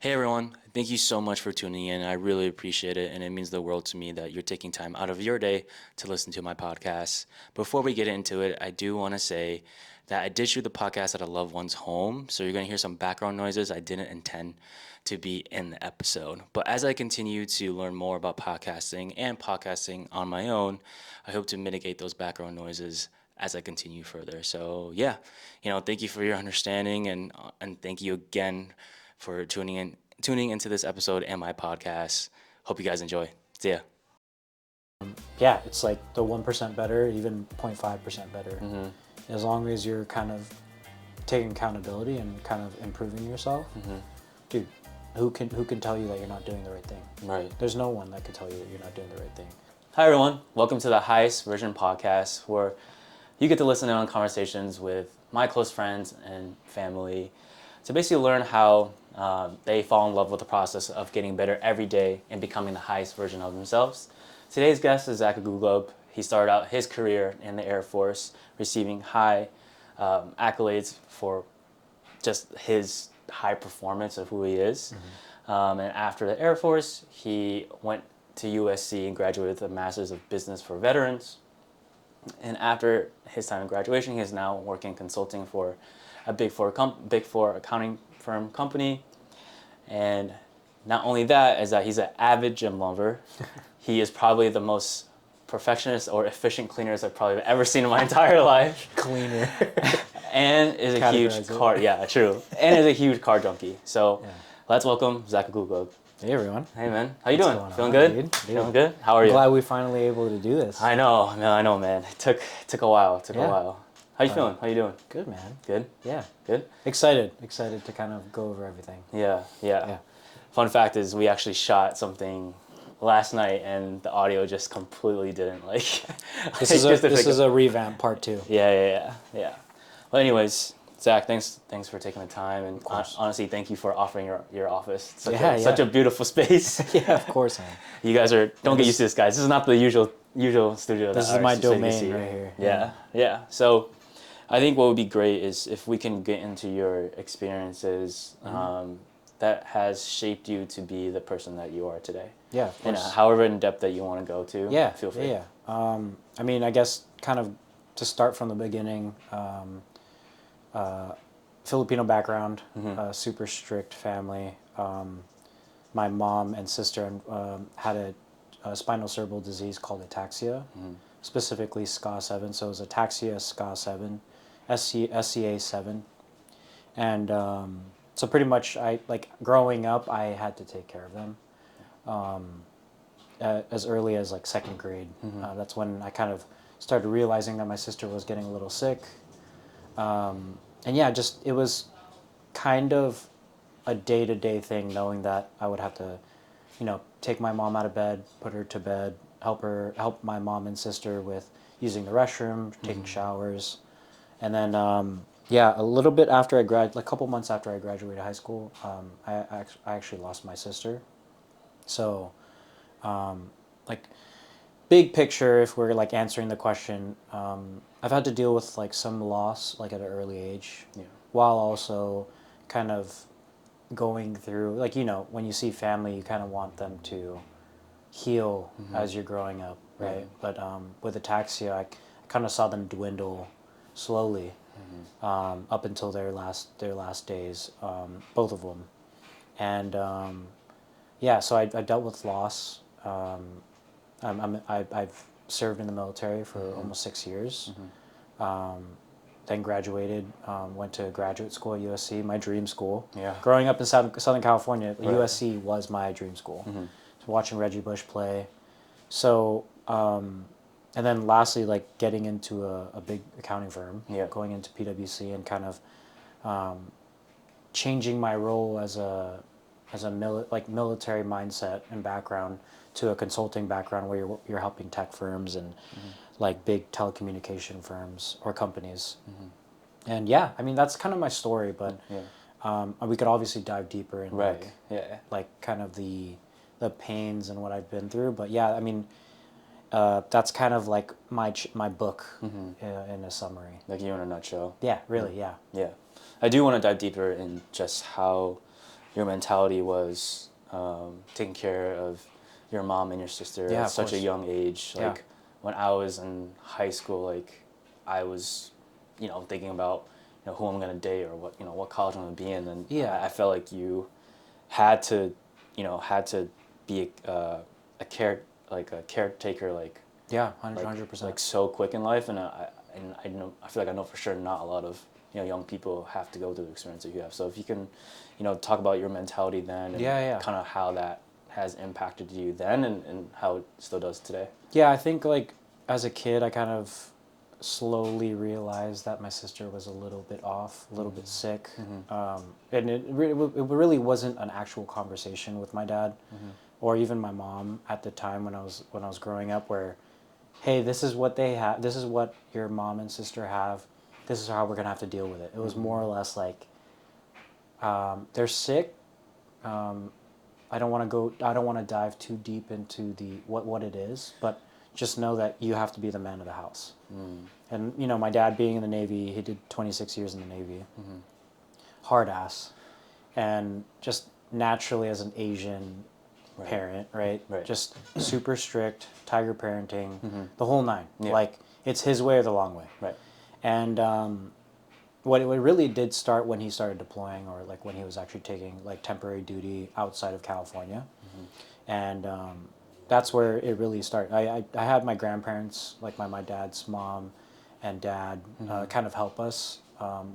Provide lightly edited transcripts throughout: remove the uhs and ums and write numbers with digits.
Hey everyone, thank you so much for tuning in. I really appreciate it, and it means the world to me that you're taking time out of your day to listen to my podcast. Before we get into it, I do want to say that I did shoot the podcast at a loved one's home, so you're going to hear some background noises I didn't intend to be in the episode. But as I continue to learn more about podcasting and podcasting on my own, I hope to mitigate those background noises as I continue further. So yeah, thank you for your understanding and thank you again for tuning into this episode and my podcast. Hope you guys enjoy. See ya. Yeah, it's like the 1% better, even 0.5% better. As long as you're kind of taking accountability and kind of improving yourself, dude, who can tell you that you're not doing the right thing? Right. There's no one that can tell you that you're not doing the right thing. Hi everyone. Welcome to the Highest Version podcast, where you get to listen in on conversations with my close friends and family to basically learn how they fall in love with the process of getting better every day and becoming the highest version of themselves. Today's guest is Aglugub. He started out his career in the Air Force, receiving high accolades for just his high performance of who he is. And after the Air Force, he went to USC and graduated with a Master's of Business for Veterans. And after his time of graduation, he is now working consulting for a Big Four accounting firm company. And not only that, is that he's an avid gym lover. He is probably the most perfectionist or efficient cleaners I've probably ever seen in my entire life. Cleaner. And is a huge car, true. And is a huge car junkie. So let's welcome Zach Aglugub. Hey everyone. Hey man, how you What's doing? going Feeling on, good? dude? Feeling good? How are you? Glad we finally able to do this. I know, man. It took a while. A while. How you feeling? How you doing? Good, man. Good? Yeah. Good? Excited to kind of go over everything. Yeah. Fun fact is we actually shot something last night and the audio just completely didn't like. This is a revamp part 2. Yeah. Well, anyways, Zach, thanks for taking the time, and honestly, thank you for offering your office. Such a beautiful space. Yeah, of course, man. You guys don't get used to this, guys. This is not the usual studio. This is my domain right here. Yeah. So, I think what would be great is if we can get into your experiences that has shaped you to be the person that you are today. Yeah, of course. And however in depth that you want to go to. Yeah, feel free. Yeah. I mean, I guess kind of to start from the beginning. Filipino background, super strict family. My mom and sister had a spinal cerebral disease called Ataxia, specifically SCA7. So it was Ataxia, SCA7, SCA7. And so pretty much, growing up, I had to take care of them. As early as like 2nd grade. That's when I kind of started realizing that my sister was getting a little sick. And yeah, it was kind of a day-to-day thing, knowing that I would have to, take my mom out of bed, put her to bed, help my mom and sister with using the restroom, taking showers. And then, a little bit after a couple months after I graduated high school, I actually lost my sister. So, big picture, if we're answering the question, I've had to deal with some loss at an early age, while also kind of going through when you see family, you kind of want them to heal as you're growing up, right? But with ataxia, I kind of saw them dwindle slowly up until their last days, both of them, and so I dealt with loss. I've served in the military for almost 6 years. Then graduated, went to graduate school at USC, my dream school. Yeah. Growing up in Southern California, USC was my dream school. So watching Reggie Bush play. So, and then lastly, getting into a big accounting firm, going into PwC and kind of changing my role as a military mindset and background to a consulting background where you're helping tech firms and big telecommunication firms or companies. And I mean, that's kind of my story, but we could obviously dive deeper in kind of the pains and what I've been through. But I mean, that's kind of my book in a summary. You in a nutshell. Yeah, really, yeah. Yeah. I do want to dive deeper in just how your mentality was taking care of your mom and your sister Yeah, at of such a course. young age. Yeah. Like when I was in high school, like I was, thinking about, who I'm gonna date or what college I'm gonna be in, and Yeah. I felt like you had to, had to be a caretaker, Yeah, like 100%. so quick in life, and I feel like I know for sure not a lot of young people have to go through the experience that you have. So if you can, talk about your mentality then and Yeah. kind of how that has impacted you then and how it still does today. Yeah, I think like as a kid, I kind of slowly realized that my sister was a little bit off, a little bit sick, and it really wasn't an actual conversation with my dad or even my mom at the time when I was growing up. Where, hey, this is what they have. This is what your mom and sister have. This is how we're gonna have to deal with it. It was more or less like, they're sick. I don't want to go. I don't want to dive too deep into the what it is, but just know that you have to be the man of the house. And my dad being in the Navy, he did 26 years in the Navy, hard ass, and just naturally as an Asian parent, right? Just super strict, tiger parenting, the whole nine. Yeah. Like it's his way or the long way. Right. And what it really did start when he started deploying, or like when he was actually taking like temporary duty outside of California, and that's where it really started. I had my grandparents, like my dad's mom and dad, kind of help us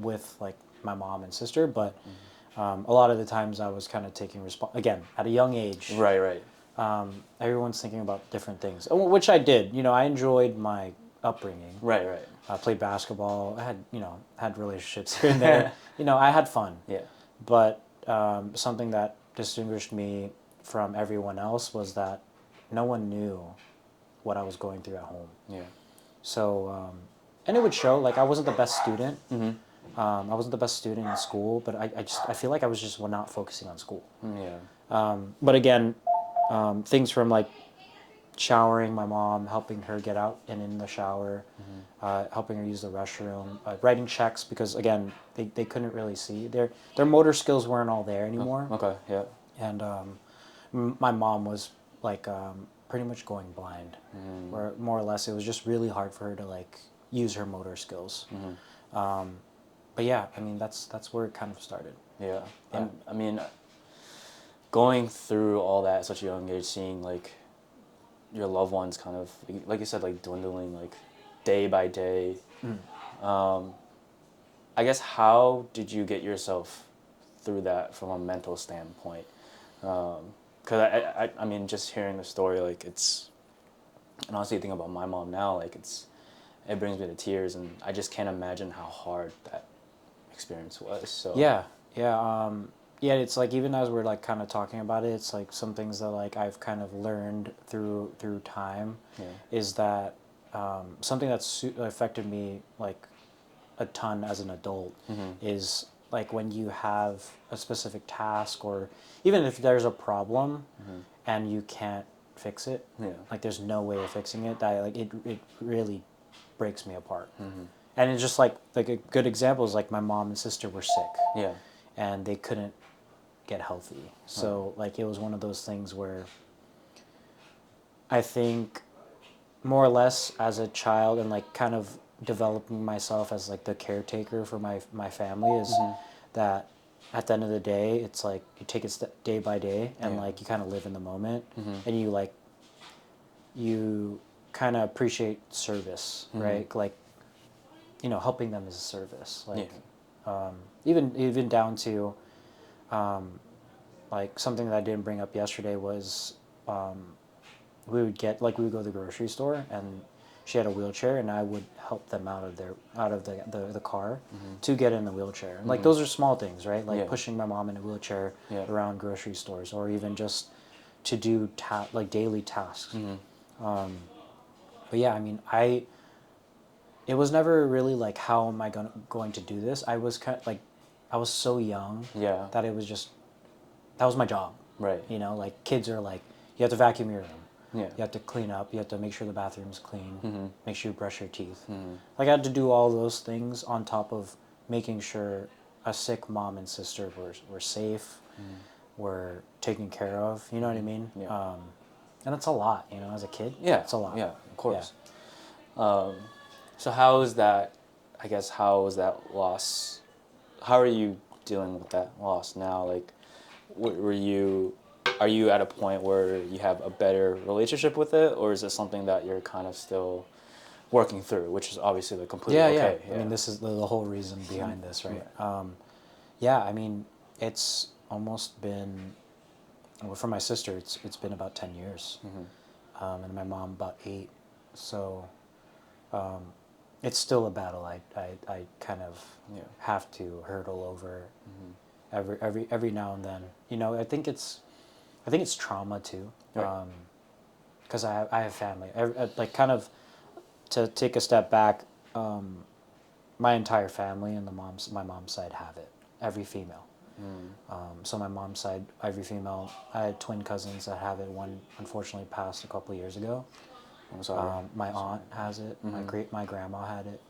with like my mom and sister, but a lot of the times I was kind of taking again at a young age. Right. Everyone's thinking about different things, which I did. I enjoyed my upbringing. Right. I played basketball. I had relationships here and there. I had fun. Yeah. But something that distinguished me from everyone else was that no one knew what I was going through at home. Yeah. So, and it would show. Like I wasn't the best student. I wasn't the best student in school, but I feel like I was just not focusing on school. Yeah. But again, things from like showering my mom, helping her get out and in the shower, helping her use the restroom, writing checks, because again they couldn't really see, their motor skills weren't all there anymore. Okay. Yeah. And my mom was like pretty much going blind, where more or less it was just really hard for her to like use her motor skills. But yeah, I mean that's where it kind of started. Yeah. I mean, going through all that at such a young age, seeing like your loved ones kind of, like you said, like dwindling like day by day. I guess how did you get yourself through that from a mental standpoint? Because I mean, just hearing the story, like and honestly thinking about my mom now, like it brings me to tears, and I just can't imagine how hard that experience was. So yeah. It's like, even as we're like kind of talking about it, it's like some things that like I've kind of learned through time, is that something that's affected me like a ton as an adult is like when you have a specific task, or even if there's a problem and you can't fix it, like there's no way of fixing it, that like it really breaks me apart. And it's just like a good example is like my mom and sister were sick, and they couldn't get healthy. So like it was one of those things where I think more or less as a child, and like kind of developing myself as like the caretaker for my family, is that at the end of the day it's like you take it day by day, and like you kind of live in the moment, and you kind of appreciate service, right? Like helping them is a service, like even down to like something that I didn't bring up yesterday was we would go to the grocery store, and she had a wheelchair, and I would help them out of the car to get in the wheelchair. And like those are small things, right? Like pushing my mom in a wheelchair around grocery stores, or even just to do like daily tasks. But yeah, I mean, it was never really like, how am I going to do this? I was I was so young that it was just, that was my job. Right. Like kids are like, you have to vacuum your room. You have to clean up. You have to make sure the bathroom's clean. Make sure you brush your teeth. Like I had to do all those things on top of making sure a sick mom and sister were safe, were taken care of. You know what I mean? Yeah. And it's a lot, you know, as a kid. Yeah. It's a lot. Yeah, of course. So how is that, I guess, how is that loss, how are you dealing with that loss now? Like, are you at a point where you have a better relationship with it, or is it something that you're kind of still working through, which is obviously like completely okay? Yeah. I mean, this is the whole reason behind this, right? I mean, it's almost been, well, for my sister, it's been about 10 years, and my mom about 8. So it's still a battle I kind of have to hurdle over every now and then. You know, I think it's trauma too, because I have family. Like, kind of, to take a step back, my entire family and my mom's side have it. Every female. So my mom's side, every female. I had twin cousins that have it. One unfortunately passed a couple of years ago. I'm sorry. My aunt has it. My grandma had it.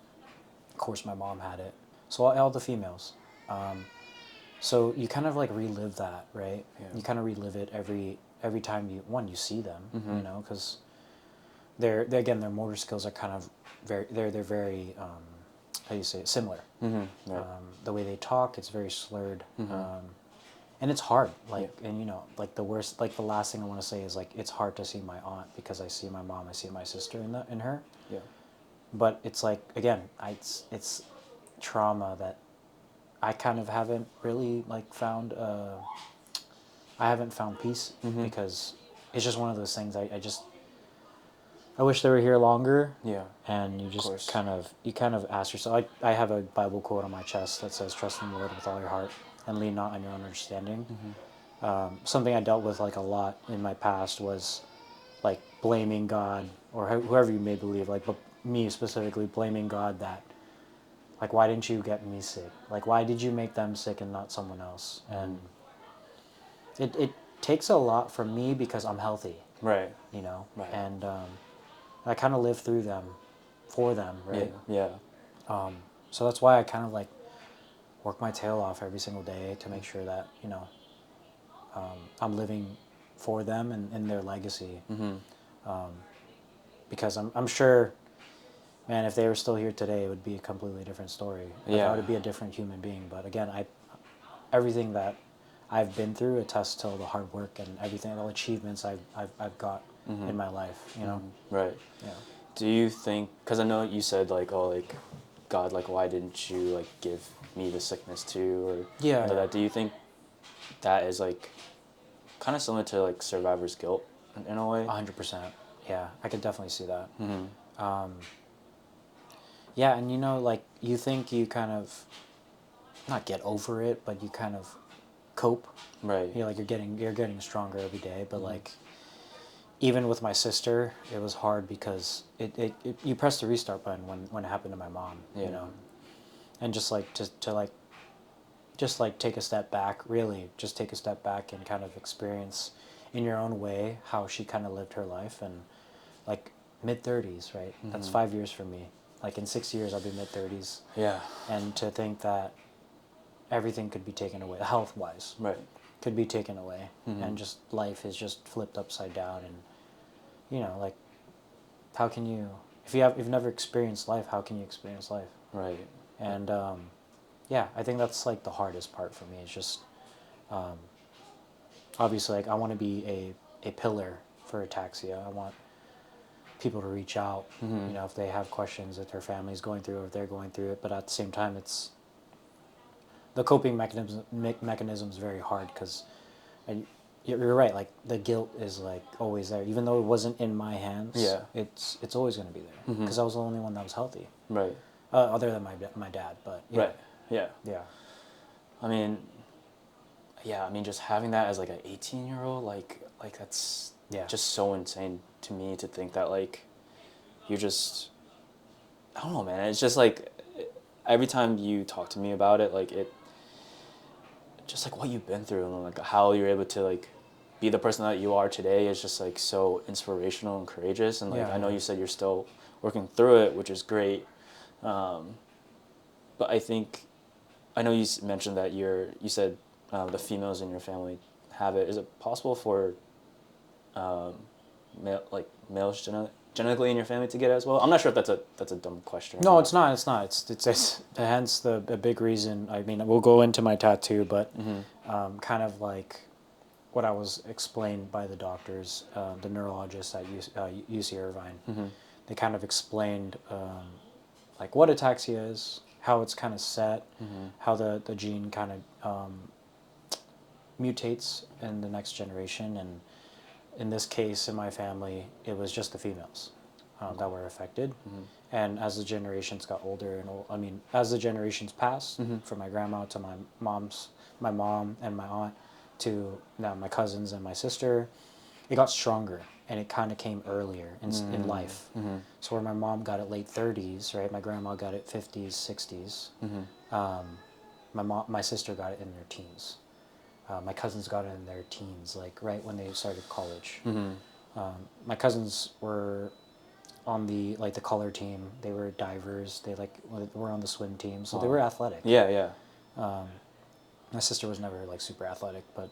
Of course, my mom had it. So all the females. So you kind of like relive that, right? Yeah. You kind of relive it every time you see them, you know, because they're again, their motor skills are kind of they're very how do you say it, similar. Right. The way they talk, it's very slurred, and it's hard. Like, and you know, like the last thing I want to say is, like, it's hard to see my aunt because I see my mom, I see my sister in her. Yeah. But it's like, again, it's trauma that I kind of haven't really like found. I haven't found peace because it's just one of those things. I wish they were here longer. Yeah. And you just course. kind of ask yourself. I have a Bible quote on my chest that says, "Trust in the Lord with all your heart, and lean not on your own understanding." Something I dealt with like a lot in my past was like blaming God, or whoever you may believe, like, but me specifically blaming God that, like, why didn't you get me sick? Like, why did you make them sick and not someone else? And it takes a lot from me because I'm healthy. Right. You know. Right. And I kind of live through them, for them, right? Yeah. So that's why I kind of like work my tail off every single day to make sure that, you know, I'm living for them and their legacy. Because I'm sure, man, if they were still here today, it would be a completely different story. Like, I would be a different human being. But again, everything that I've been through attests to the hard work and everything, all achievements I've got in my life, you know? Right. Yeah. Do you think, because I know you said, like, oh, like, God, like, why didn't you, like, give me the sickness too, or that? Do you think that is, like, kind of similar to, like, survivor's guilt in a way? 100%. Yeah, I could definitely see that. Yeah, and you know, like, you think you kind of not get over it, but you kind of cope. Right. You're like, you're getting stronger every day, but like, even with my sister, it was hard because it you press the restart button when it happened to my mom, you know, and just like to take a step back, really just take a step back and kind of experience in your own way how she kind of lived her life. And like, mid-30s, right? That's 5 years for me. Like, in 6 years I'll be mid-30s. Yeah. And to think that everything could be taken away, health-wise, Right. could be taken away, and just life is just flipped upside down. And you know, like, how can you, if you've never experienced life, how can you experience life? Right. And yeah, I think that's like the hardest part for me. It's just obviously, like, I want to be a pillar for Ataxia. I want people to reach out, you know, if they have questions, if their family's going through it, or if they're going through it. But at the same time, it's the coping mechanism is very hard because you're right. Like, the guilt is like always there, even though it wasn't in my hands. Yeah. It's always going to be there because I was the only one that was healthy. Right. Other than my dad, but yeah. Right. Yeah. Yeah. I mean, just having that as like an 18-year-old, like that's just so insane to me to think that, like, you're just, I don't know, man. It's just like every time you talk to me about it, like, it just like what you've been through and like how you're able to like be the person that you are today is just like so inspirational and courageous. And like, I know you said you're still working through it, which is great. But I know you mentioned that you said the females in your family have it, is it possible for males genetically in your family to get it as well? I'm not sure if that's a dumb question. No, it's not. It's not. It's hence the big reason. I mean, we'll go into my tattoo, but kind of like what I was explained by the doctors, the neurologists at UC Irvine. They kind of explained like what ataxia is, how it's kind of set, how the gene kind of mutates in the next generation, and in this case, in my family, it was just the females that were affected. And as the generations got older, as the generations passed, from my grandma to my mom and my aunt, to now my cousins and my sister, it got stronger, and it kind of came earlier in life. So where my mom got it late 30s, right? My grandma got it 50s, 60s. My sister got it in their teens. My cousins got it in their teens, like right when they started college. My cousins were on the color team. They were divers. They were on the swim team, so they were athletic. Yeah. My sister was never like super athletic, but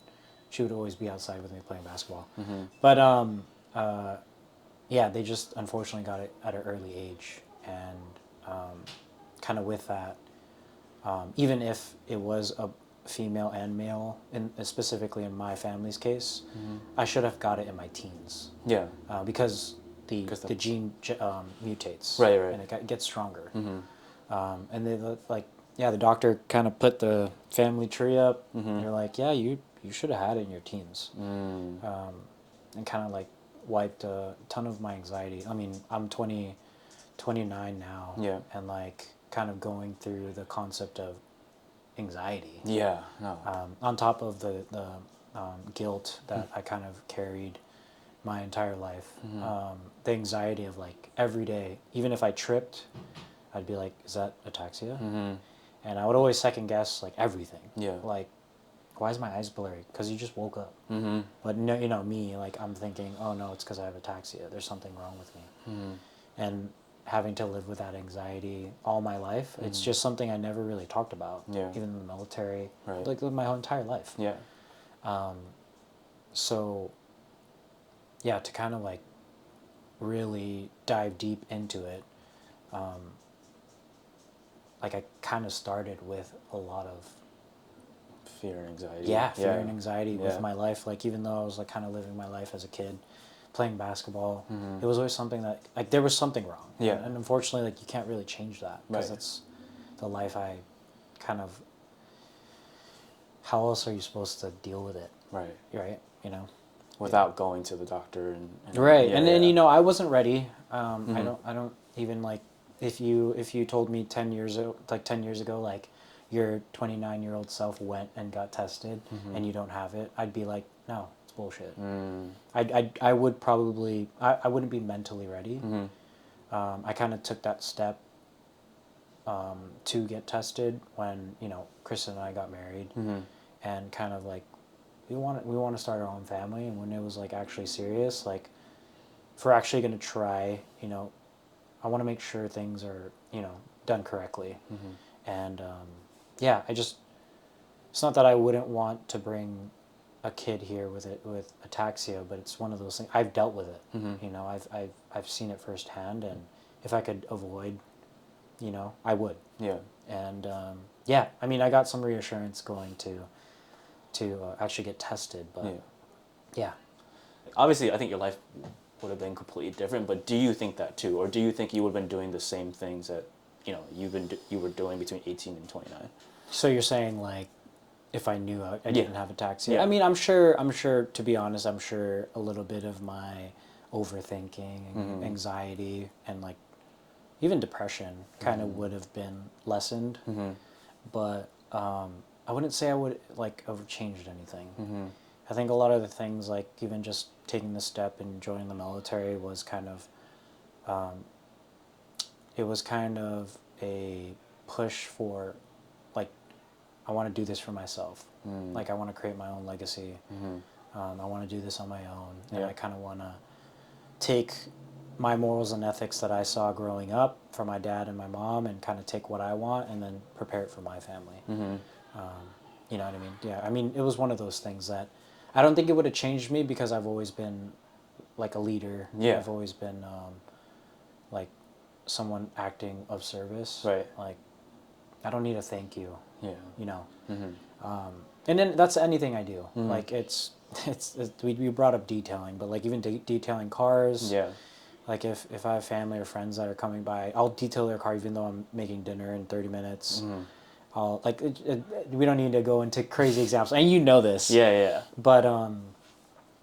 she would always be outside with me playing basketball. But yeah, they just unfortunately got it at an early age, and kind of with that, even if it was a female and male, specifically in my family's case, I should have got it in my teens. Yeah. Because the gene mutates. Right. And it gets stronger. And they the doctor kind of put the family tree up, and they're like, yeah, you should have had it in your teens. And kind of like wiped a ton of my anxiety. I mean, I'm 29 now. Yeah. And like kind of going through the concept of anxiety. Yeah. No. On top of the guilt that I kind of carried my entire life. The anxiety of like every day, even if I tripped, I'd be like, is that ataxia? And I would always second guess like everything. Yeah. Like, why is my eyes blurry? Because you just woke up. But no, me, like I'm thinking, oh no, it's because I have ataxia. There's something wrong with me. And having to live with that anxiety all my life, it's just something I never really talked about. Yeah. Even in the military, Right. like my whole entire life. Yeah. So, yeah, to kind of like really dive deep into it, like I kind of started with a lot of fear and anxiety. Fear and anxiety with my life. Like even though I was like kind of living my life as a kid, playing basketball, it was always something that like there was something wrong. Yeah. And unfortunately, like you can't really change that because that's the life I kind of. How else are you supposed to deal with it? Right. Right. You know. Without going to the doctor and right. And then I wasn't ready. I don't even like if you told me 10 years ago like your 29-year-old self went and got tested and you don't have it, I'd be like, no, it's bullshit. I would probably I wouldn't be mentally ready. I kind of took that step to get tested when Chris and I got married, and kind of like we want to start our own family, and when it was like actually serious, like if we're actually going to try, I want to make sure things are done correctly. And it's not that I wouldn't want to bring a kid here with ataxia, but it's one of those things I've dealt with it. I've seen it firsthand, and if I could avoid, I would. Yeah. And I mean, I got some reassurance going to actually get tested, but yeah. Obviously, I think your life would have been completely different, but do you think that too, or do you think you would have been doing the same things that you were doing between 18 and 29? So you're saying like if I knew I didn't have ataxia? Yeah. I mean, I'm sure, to be honest, I'm sure a little bit of my overthinking and anxiety and like even depression kind of would have been lessened, but I wouldn't say I would like have changed anything. I think a lot of the things, like even just taking the step and joining the military, was kind of it was kind of a push for like I want to do this for myself. Like I want to create my own legacy. I want to do this on my own, and I kind of want to take my morals and ethics that I saw growing up from my dad and my mom, and kind of take what I want and then prepare it for my family. You know what I mean? Yeah. I mean, it was one of those things that I don't think it would have changed me because I've always been like a leader. Yeah. I've always been like someone acting of service. Right. Like, I don't need a thank you. Yeah. You know. Mm-hmm. And then that's anything I do. Mm-hmm. Like it's we brought up detailing, but like even detailing cars. Yeah. Like if I have family or friends that are coming by, I'll detail their car even though I'm making dinner in 30 minutes. Mm-hmm. I'll like we don't need to go into crazy examples, and you know this. Yeah, yeah. But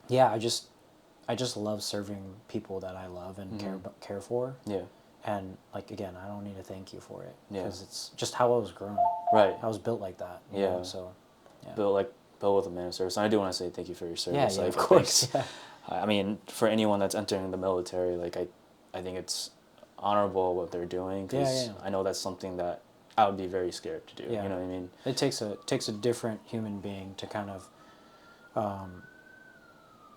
yeah, I just love serving people that I love and care for. Yeah. And like again, I don't need to thank you for it because Yeah. it's just how I was grown. Right. I was built like that. You Yeah. know, so. Yeah. Built with a man of service. And I do want to say thank you for your service. Yeah, yeah, like, of course. Yeah. I mean, for anyone that's entering the military, like I think it's honorable what they're doing because I know that's something that I would be very scared to do. Yeah. You know what I mean? It takes a different human being to kind of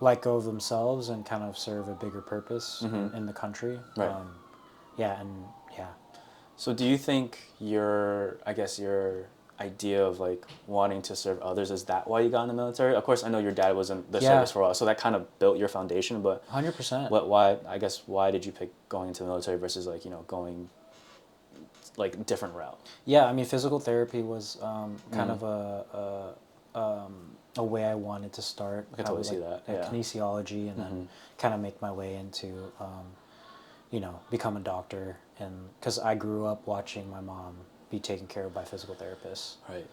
let go of themselves and kind of serve a bigger purpose in the country. Right. Yeah, and yeah. So do you think your idea of like wanting to serve others, is that why you got in the military? Of course, I know your dad was in the service for a while, so that kind of built your foundation, but 100%. Why did you pick going into the military versus like, going like different route? Yeah, I mean, physical therapy was kind of a way I wanted to start. I can totally see that. Yeah. Kinesiology, and then kind of make my way into, become a doctor. And because I grew up watching my mom be taken care of by physical therapists. Right.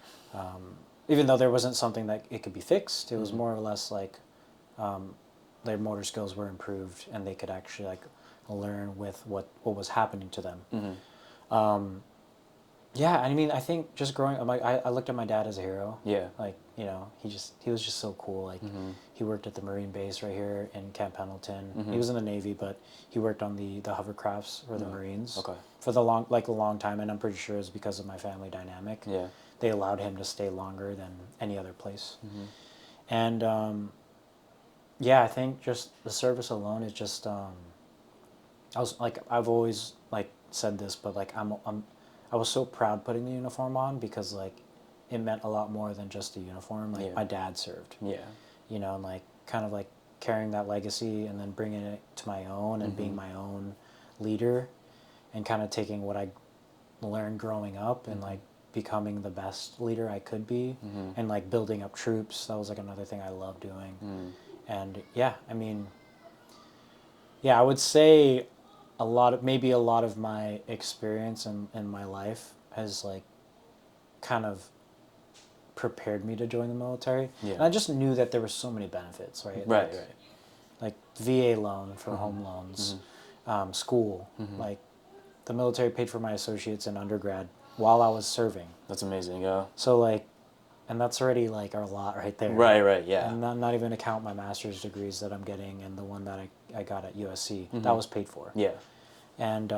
Even though there wasn't something that it could be fixed, it was more or less like their motor skills were improved and they could actually like learn with what was happening to them. Yeah, I mean, I think just growing up, I looked at my dad as a hero. Yeah. Like, he was just so cool. Like, he worked at the Marine base right here in Camp Pendleton. He was in the Navy, but he worked on the hovercrafts for the Marines. Okay. For a long time, and I'm pretty sure it's because of my family dynamic. Yeah. They allowed him to stay longer than any other place. And yeah, I think just the service alone is just I've always like said this, but like I was so proud putting the uniform on because like it meant a lot more than just the uniform. Like my dad served. Yeah. And like kind of like carrying that legacy and then bringing it to my own and being my own leader and kind of taking what I learned growing up and like becoming the best leader I could be and like building up troops. That was like another thing I love doing. And yeah, I mean, yeah, I would say a lot of my experience in my life has like kind of prepared me to join the military. Yeah. And I just knew that there were so many benefits, right? Right. Like VA loan for home loans, school, like the military paid for my associates in undergrad while I was serving. That's amazing. Yeah. So like, and that's already like a lot right there. Right. Yeah. And not even to count my master's degrees that I'm getting and the one that I got at USC. That was paid for. Yeah. And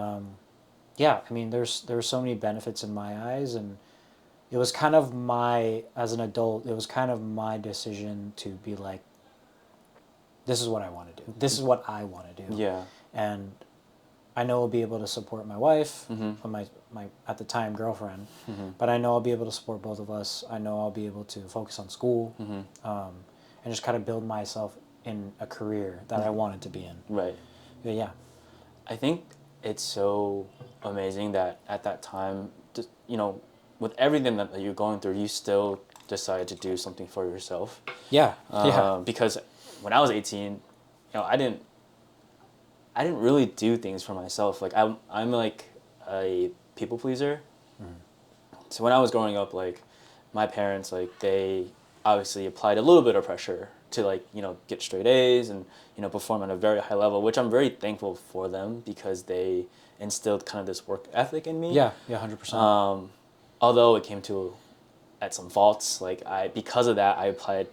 yeah, I mean, there were so many benefits in my eyes, and it was kind of as an adult, it was kind of my decision to be like, this is what I want to do. This is what I want to do. Yeah. And I know I'll be able to support my wife, my at the time girlfriend, but I know I'll be able to support both of us. I know I'll be able to focus on school, and just kind of build myself in a career that I wanted to be in. Right. But yeah. I think it's so amazing that at that time, just, with everything that you're going through, you still decided to do something for yourself. Yeah. Because when I was 18, I didn't really do things for myself. Like I'm like a people pleaser. So when I was growing up, like my parents, like they obviously applied a little bit of pressure to like, get straight A's and, perform at a very high level, which I'm very thankful for them because they instilled kind of this work ethic in me. Yeah, 100%. Although it came to at some faults, like because of that, I applied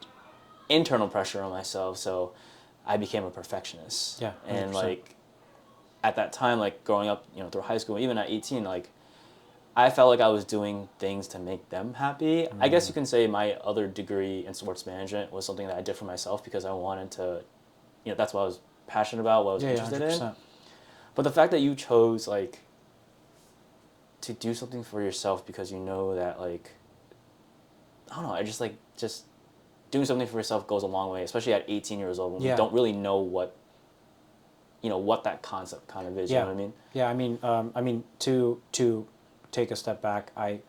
internal pressure on myself. So I became a perfectionist. Yeah, 100%. And like at that time, like growing up, through high school, even at 18, like I felt like I was doing things to make them happy. I guess you can say my other degree in sports management was something that I did for myself because I wanted to, that's what I was passionate about, what I was interested 100%. in. But the fact that you chose like to do something for yourself because you know that like I don't know. I just doing something for yourself goes a long way, especially at 18 years old when you don't really know what that concept kind of is. You know what I mean? Yeah, I mean to take a step back, I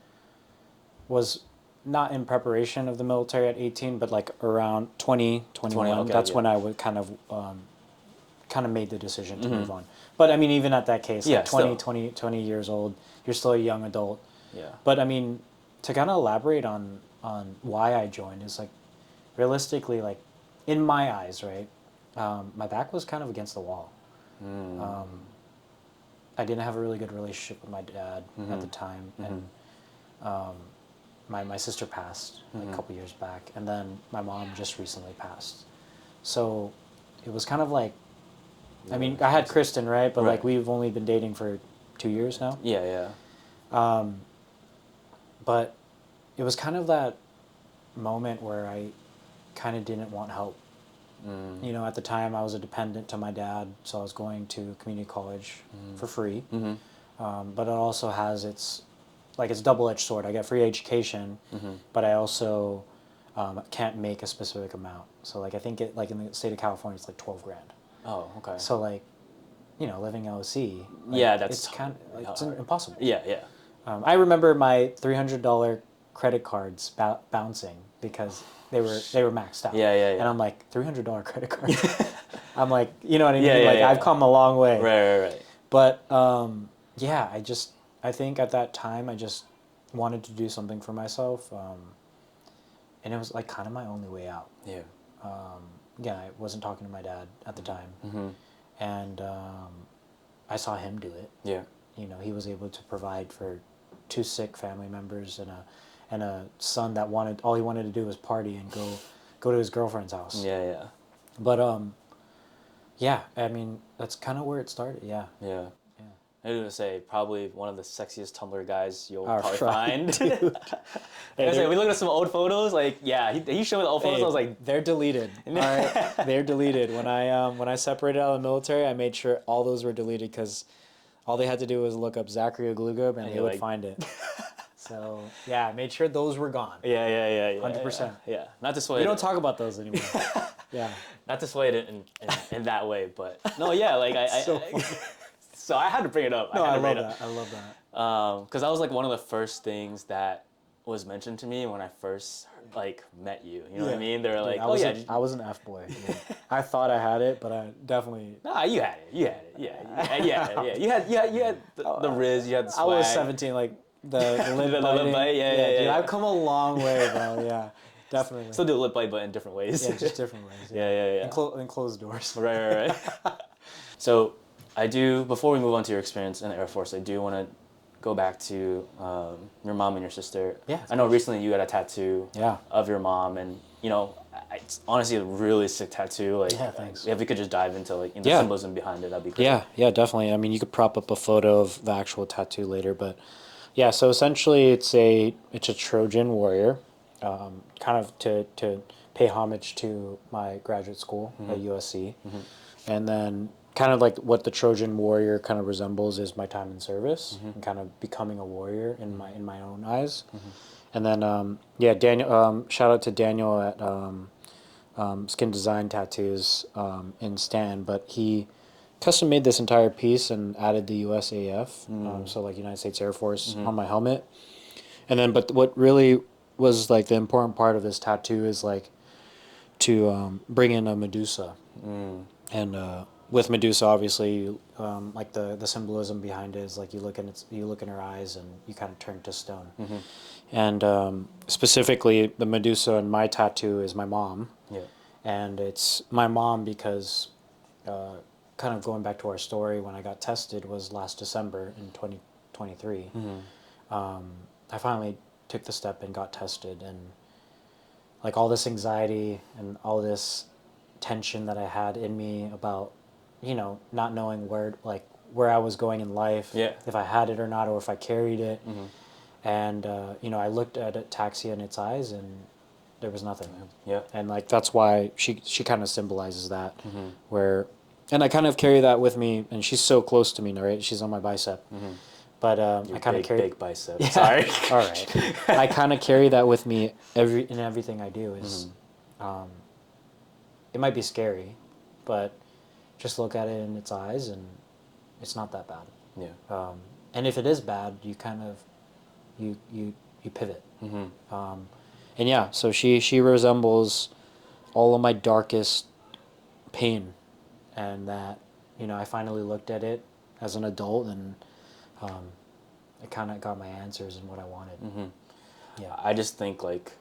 was not in preparation of the military at 18, but like around 20, 21, okay, that's when I would kind of made the decision to move on. But I mean, even at that case, like 20 years old, you're still a young adult. Yeah. But I mean, to kind of elaborate on why I joined is like, realistically, like in my eyes, right, my back was kind of against the wall. I didn't have a really good relationship with my dad at the time, and my sister passed like a couple years back, and then my mom just recently passed. So it was kind of like, I mean, I had Kristen, right? But like we've only been dating for 2 years now. Yeah. But it was kind of that moment where I kind of didn't want help. You know, at the time I was a dependent to my dad, so I was going to community college for free. But it also has its double-edged sword. I get free education, but I also can't make a specific amount. So like I think it, like in the state of California, it's like $12,000. Oh, okay. So like, you know, living OC. Like, yeah, that's it's kind of it's impossible. Yeah. I remember my $300 credit cards bouncing because they were maxed out. Yeah. And I'm like, $300 credit card. I'm like, you know what I mean? I've come a long way. Right. But yeah, I think at that time I just wanted to do something for myself, and it was like kind of my only way out. Yeah. Again, I wasn't talking to my dad at the time, and I saw him do it. Yeah. You know, he was able to provide for 2 sick family members and a son that all he wanted to do was party and go to his girlfriend's house. Yeah. But yeah, I mean that's kind of where it started. Yeah. I was gonna say probably one of the sexiest Tumblr guys you'll probably find. We looked at some old photos. Like, he showed me the old photos. I was like, they're deleted. All right, they're deleted. When I separated out of the military, I made sure all those were deleted because all they had to do was look up Zachary Aglugub and they would find it. So yeah, I made sure those were gone. Yeah. 100%. Yeah. Not to sway. We don't talk about those anymore. Yeah. Not to sway it in that way, but no, yeah, like so I had to bring it up. No, I love that. Because that was like one of the first things that was mentioned to me when I first like met you. You know what I mean? They were like, I was an F boy. Yeah. I thought I had it, but I definitely. Nah, you had it. Yeah. You had the riz. You had the swag. I was 17, like the lip biting. Yeah. Dude, I've come a long way, bro. Yeah, definitely. Still do the lip bite, but in different ways. Yeah, just different ways. Yeah. And closed doors. Right. So I do, before we move on to your experience in the Air Force, I do want to go back to your mom and your sister. Yeah. I know recently you got a tattoo of your mom, and you know, it's honestly a really sick tattoo. Like, yeah, thanks. If we could just dive into like the symbolism behind it, that'd be great. Yeah, definitely. I mean, you could prop up a photo of the actual tattoo later, but yeah. So essentially, it's a Trojan warrior, kind of to pay homage to my graduate school at USC, and then kind of like what the Trojan warrior kind of resembles is my time in service and kind of becoming a warrior in my own eyes. And then Daniel, shout out to Daniel at Skin Design Tattoos in Stan, but he custom made this entire piece and added the USAF, so like United States Air Force on my helmet. And then, but what really was like the important part of this tattoo is like to bring in a Medusa, and with Medusa, obviously, like the symbolism behind it is like you look in her eyes and you kind of turn to stone. And specifically, the Medusa in my tattoo is my mom. Yeah. And it's my mom because, kind of going back to our story, when I got tested was last December in 2023. I finally took the step and got tested, and like all this anxiety and all this tension that I had in me about, you know, not knowing where I was going in life, if I had it or not, or if I carried it. And, you know, I looked at Ataxia in its eyes and there was nothing. Yeah. And like, that's why she kind of symbolizes that and I kind of carry that with me, and she's so close to me, right? She's on my bicep. But I kind of carry big bicep. Yeah. Sorry. All right. I kind of carry that with me in everything I do. Is it might be scary, but just look at it in its eyes, and it's not that bad. Yeah. And if it is bad, you kind of you pivot. And yeah, so she resembles all of my darkest pain, and that I finally looked at it as an adult, and I kind of got my answers and what I wanted. Yeah. I just think like,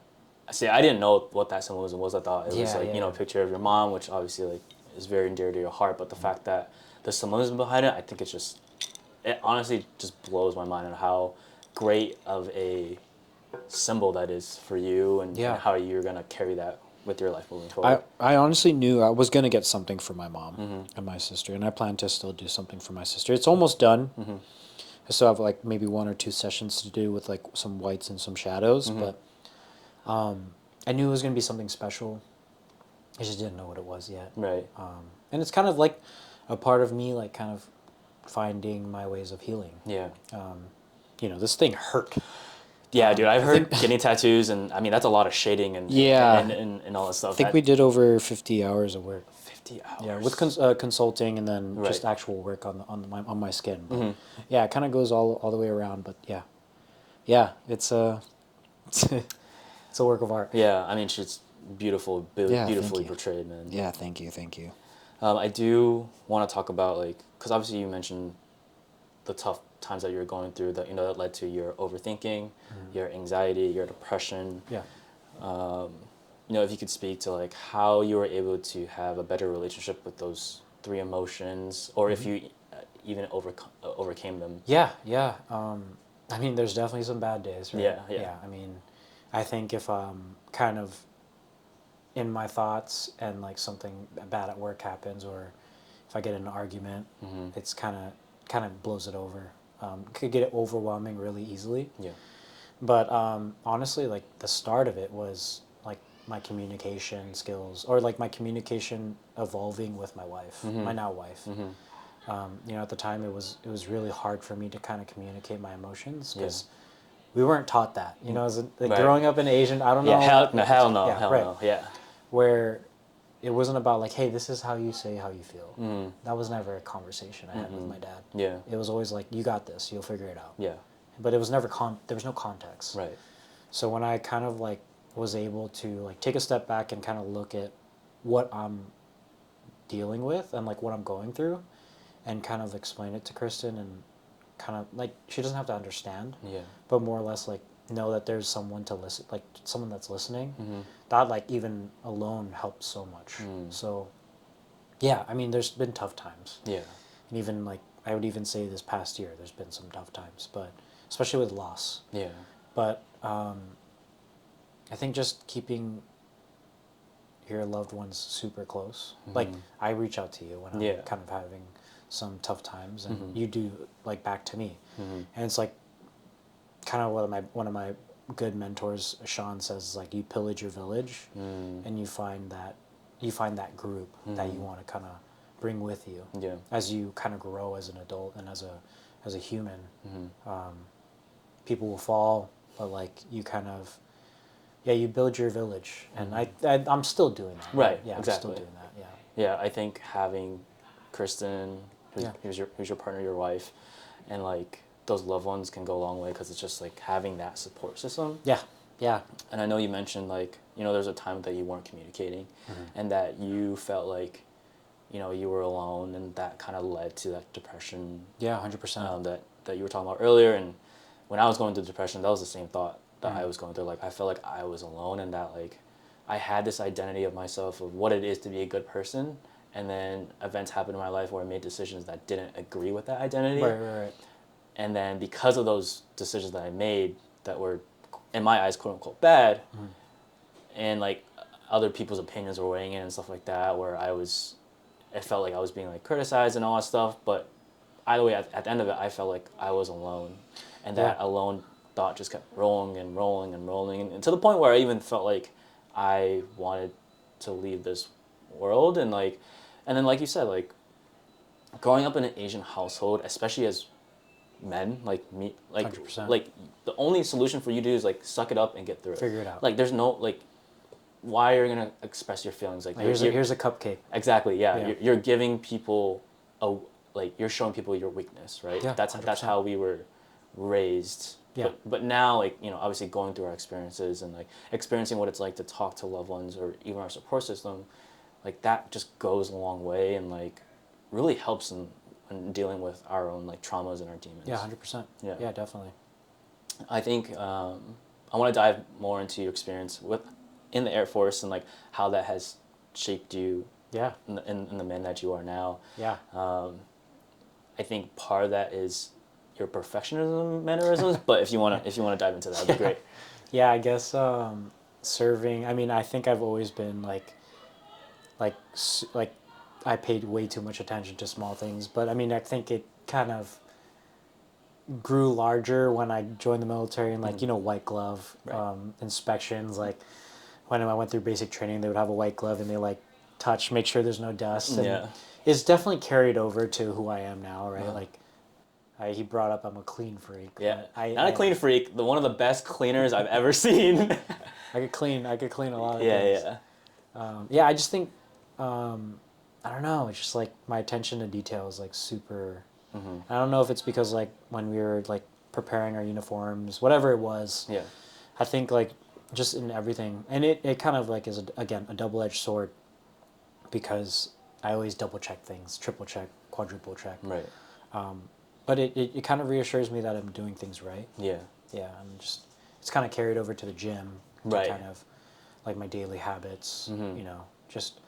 see, I didn't know what that symbolism was. I thought it was like a picture of your mom, which obviously like is very dear to your heart. But the fact that the symbolism behind it, I think it honestly just blows my mind on how great of a symbol that is for you, and how you're gonna carry that with your life moving forward. I honestly knew I was gonna get something for my mom and my sister, and I plan to still do something for my sister. It's almost done. I still have like maybe 1 or 2 sessions to do with like some whites and some shadows, but I knew it was gonna be something special. I just didn't know what it was yet. Right. And it's kind of like a part of me, like kind of finding my ways of healing. Yeah. This thing hurt. Yeah, dude, I've heard getting tattoos, and I mean that's a lot of shading and all that stuff. I think we did over 50 hours of work. 50 hours. Yeah, with consulting and then just actual work on my skin. But yeah, it kind of goes all the way around. But yeah, it's a work of art. Yeah, I mean she's beautifully portrayed, man. Yeah, thank you. I do want to talk about like, because obviously you mentioned the tough times that you're going through that that led to your overthinking, your anxiety, your depression. Yeah. If you could speak to like how you were able to have a better relationship with those 3 emotions, or if you even overcame them. Yeah. I mean, there's definitely some bad days, right? Yeah. I mean, I think if I'm kind of in my thoughts and like something bad at work happens, or if I get in an argument, it's kind of blows it over. Could get overwhelming really easily. Yeah. But honestly, like the start of it was like my communication skills, or like my communication evolving with my wife, my now wife. At the time it was really hard for me to kind of communicate my emotions, because we weren't taught that. As growing up in Asian, I don't know. Hell no. Yeah. Where it wasn't about like, hey, this is how you say how you feel. That was never a conversation I had with my dad. Yeah. It was always like, you got this, you'll figure it out. Yeah. But it was never there was no context. Right. So when I kind of like was able to like take a step back and kind of look at what I'm dealing with and like what I'm going through, and kind of explain it to Kristen, and kind of like, she doesn't have to understand, but more or less like know that there's someone to listen, like someone that's listening. That like even alone helps so much. So yeah, I mean there's been tough times. Yeah. And even like I would even say this past year there's been some tough times, but especially with loss. Yeah. But I think just keeping your loved ones super close. Like I reach out to you when I'm kind of having some tough times, and you do like back to me. And it's like kind of one of my good mentors, Sean, says like, you pillage your village, and you find that group that you want to kind of bring with you as you kind of grow as an adult and as a human. People will fall, but like you kind of you build your village, and I'm still doing that. Right. Yeah, exactly. I'm still doing that. Yeah, I think having Kristen, who's your partner, your wife, and like those loved ones can go a long way, because it's just like having that support system. Yeah. And I know you mentioned like, there's a time that you weren't communicating, and that you felt like, you were alone, and that kind of led to that depression. Yeah, 100%. That you were talking about earlier. And when I was going through depression, that was the same thought that I was going through. Like I felt like I was alone, and that like I had this identity of myself of what it is to be a good person, and then events happened in my life where I made decisions that didn't agree with that identity. Right. And then because of those decisions that I made that were, in my eyes, quote unquote, bad, and like other people's opinions were weighing in and stuff like that, where it felt like I was being like criticized and all that stuff. But either way, at the end of it, I felt like I was alone, and that alone thought just kept rolling, and to the point where I even felt like I wanted to leave this world. And then like you said, like growing up in an Asian household, especially as men like me, like 100%. like the only solution for you to do is like suck it up and get through it. Figure it out. Like there's no like why are you gonna express your feelings like Here's a cupcake. exactly yeah, Yeah. you're giving people a like you're showing people your weakness, right? Yeah, that's 100%. how we were raised. Yeah. But now like obviously going through our experiences and like experiencing what it's like to talk to loved ones or even our support system, like that just goes a long way and like really helps in dealing with our own like traumas and our demons. Yeah, 100%. Yeah. Yeah, definitely. I think I want to dive more into your experience in the Air Force and like how that has shaped you. Yeah. In the man that you are now. Yeah. I think part of that is your perfectionism mannerisms, but if you wanna dive into that, that'd be great. Yeah, I guess serving. I mean, I think I've always been like I paid way too much attention to small things, but I mean, I think it kind of grew larger when I joined the military and like white glove inspections. Like when I went through basic training, they would have a white glove and they like make sure there's no dust. And it's definitely carried over to who I am now, right? Like he brought up I'm a clean freak. Yeah, not a clean freak. One of the best cleaners I've ever seen. I could clean a lot of things. Yeah, I just think I don't know. It's just like my attention to detail is like super. I don't know if it's because like when we were like preparing our uniforms, whatever it was. Yeah. I think like just in everything, and it kind of like is again a double-edged sword, because I always double check things, triple check, quadruple check. Right. But it kind of reassures me that I'm doing things right. Yeah. Yeah, I'm just it's kind of carried over to the gym. Right. Kind of like my daily habits. Just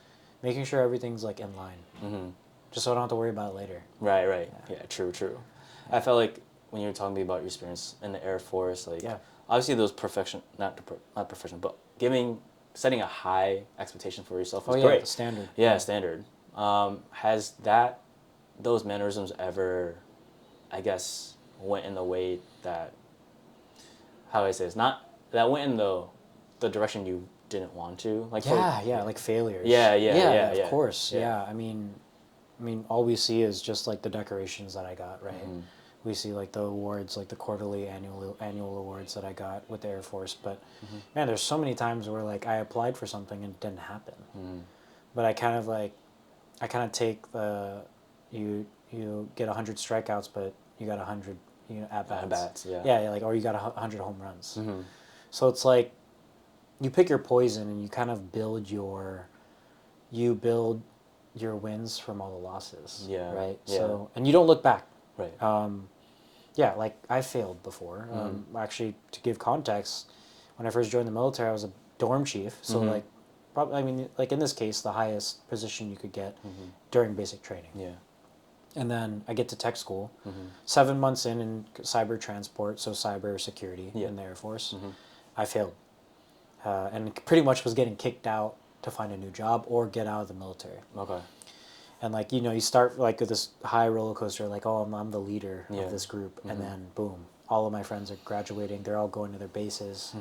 making sure everything's like in line. Just so I don't have to worry about it later. Right. Yeah, true. I felt like when you were talking to me about your experience in the Air Force, like obviously those not perfection, but setting a high expectation for yourself was great. The standard. Yeah, standard. Has those mannerisms ever, I guess, went in the way that, how do I say this? Not that went in the direction you didn't want to. Like like failures. Yeah. Of course. Yeah. I mean, all we see is just like the decorations that I got, right? We see like the awards, like the quarterly, annual awards that I got with the Air Force. But man, there's so many times where like I applied for something and it didn't happen. But I kind of take you get 100 strikeouts, but you got 100 at bats. Yeah, like or you got 100 home runs. So it's like you pick your poison and you kind of build your wins from all the losses. Yeah. Right. Yeah. So and you don't look back. Right. Yeah, like I failed before. Actually, to give context, when I first joined the military, I was a dorm chief. So like, probably like in this case, the highest position you could get during basic training. Yeah. And then I get to tech school, 7 months in cyber transport, so cyber security in the Air Force. I failed, and pretty much was getting kicked out to find a new job or get out of the military. Okay. And like you start like with this high roller coaster, like I'm the leader of this group, and then boom, all of my friends are graduating. They're all going to their bases.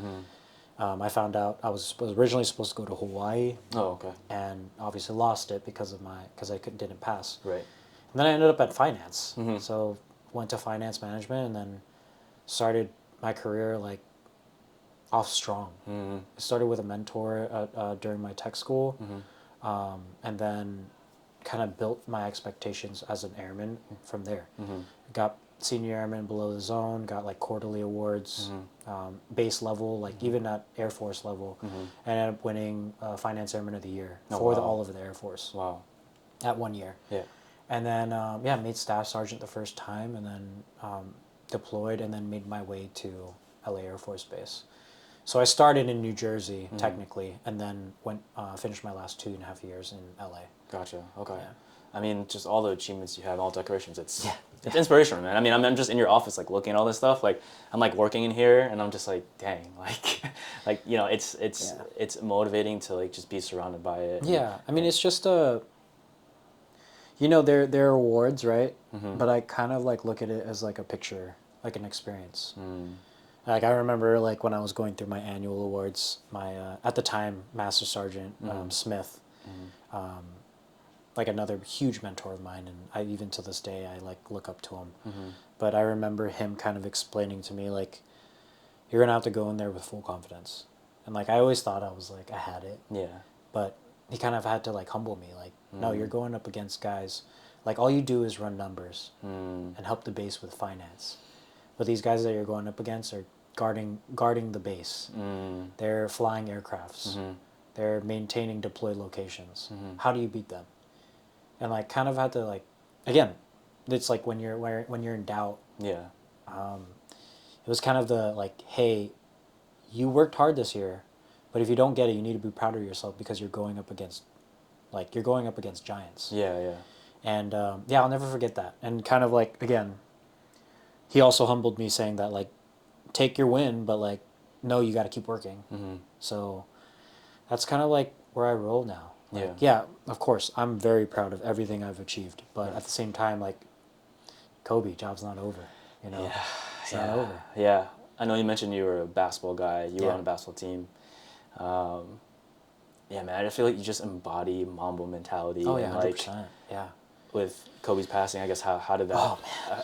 I found out I was originally supposed to go to Hawaii. Oh, okay. And obviously lost it because I didn't pass. Right. And then I ended up at finance. So went to finance management and then started my career like off strong. I started with a mentor during my tech school, and then kind of built my expectations as an airman from there. Got senior airman below the zone, got like quarterly awards, base level, like even at Air Force level, and ended up winning Finance Airman of the Year for all of the Air Force. Wow. At 1 year. Yeah. And then, made staff sergeant the first time, and then deployed, and then made my way to LA Air Force Base. So I started in New Jersey, technically, and then finished my last 2.5 years in LA. Gotcha. Okay. Yeah. I mean, just all the achievements you have, all decorations. It's inspirational, man. I mean, I'm just in your office, like looking at all this stuff. Like, I'm like working in here, and I'm just like, dang, like, it's motivating to like just be surrounded by it. Yeah, I mean, it's just they're awards, right? But I kind of like look at it as like a picture, like an experience. Like I remember, like when I was going through my annual awards, my at the time Master Sergeant Smith like another huge mentor of mine, and I even to this day I like look up to him. Mm-hmm. But I remember him kind of explaining to me like, you're gonna have to go in there with full confidence, and like I always thought I was like I had it. Yeah. But he kind of had to like humble me, like, no, you're going up against guys, like all you do is run numbers and help the base with finance, but these guys that you're going up against are guarding the base. They're flying aircrafts. They're maintaining deployed locations. How do you beat them? And like kind of had to like, again, it's like when you're in doubt. Yeah. It was kind of the like, hey, you worked hard this year, but if you don't get it, you need to be proud of yourself because you're going up against giants. Yeah. Yeah. And yeah, I'll never forget that. And kind of like, again, he also humbled me saying that like, take your win, but like, no, you got to keep working. So that's kind of like where I roll now. Like, yeah, of course, I'm very proud of everything I've achieved, but at the same time, like, Kobe, job's not over, you know? Yeah. It's not over. Yeah. I know you mentioned you were a basketball guy. You were on a basketball team. Yeah, man, I just feel like you just embody Mamba mentality. Oh, yeah, and 100%. Yeah. With Kobe's passing, I guess how did that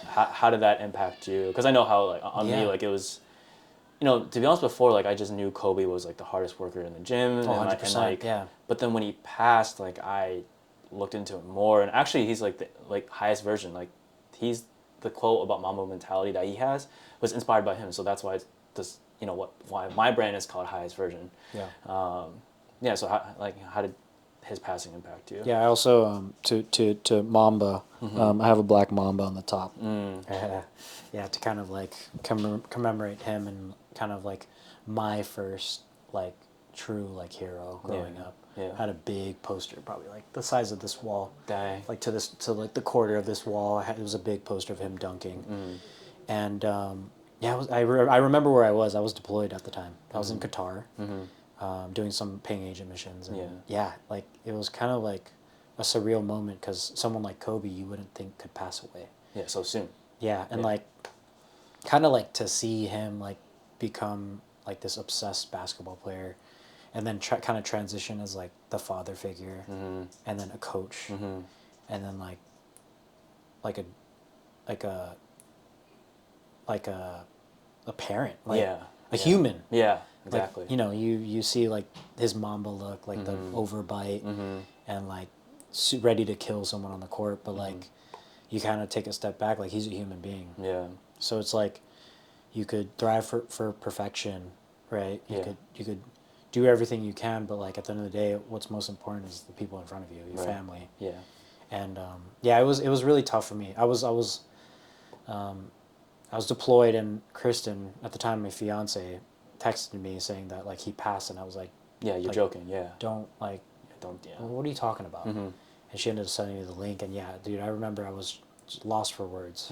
how did that impact you? Because I know how like on me like it was, you know, to be honest, before like I just knew Kobe was like the hardest worker in the gym. Oh, 100%. And like, yeah. But then when he passed, like I looked into it more, and actually he's like the highest version. Like he's the quote about Mamba mentality that he has was inspired by him. So that's why it's this, you know, why my brand is called Highest Version. Yeah. Yeah. So how did his passing impact you? Yeah, I also to Mamba, I have a black Mamba on the top. Yeah, to kind of like commemorate him and kind of like my first like true like hero growing up. Yeah. Had a big poster, probably like the size of this wall. Dang. Like to like the quarter of this wall. It was a big poster of him dunking. And yeah, I remember where I was. I was deployed at the time. I was in Qatar. Doing some paying agent missions, and yeah, like it was kind of like a surreal moment because someone like Kobe you wouldn't think could pass away. Yeah, so soon. Yeah, and like, kind of like to see him like become like this obsessed basketball player, and then kind of transition as like the father figure, and then a coach, and then like a parent, like a human. Yeah. Exactly. Like, you know, you see like his Mamba look, like the overbite, and like ready to kill someone on the court, but like you kind of take a step back, like he's a human being. Yeah. So it's like you could thrive for perfection, right? You could do everything you can, but like at the end of the day, what's most important is the people in front of you, your family. Yeah. And yeah, it was really tough for me. I was deployed, and Kristen, at the time my fiance, texted me saying that like he passed, and I was like, yeah, you're like, joking. Yeah. Don't like, what are you talking about? And she ended up sending me the link, and yeah, dude, I remember I was just lost for words.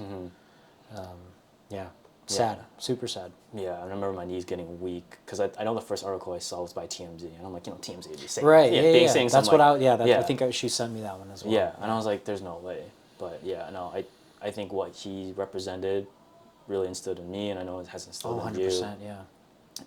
Yeah, sad, super sad. Yeah, I remember my knees getting weak because I know the first article I saw was by TMZ, and I'm like, you know, TMZ would be saying saying That's what I think she sent me that one as well. Yeah, and I was like, there's no way, but yeah, no, I think what he represented really instilled in me, and I know it has instilled in you. 100%, yeah.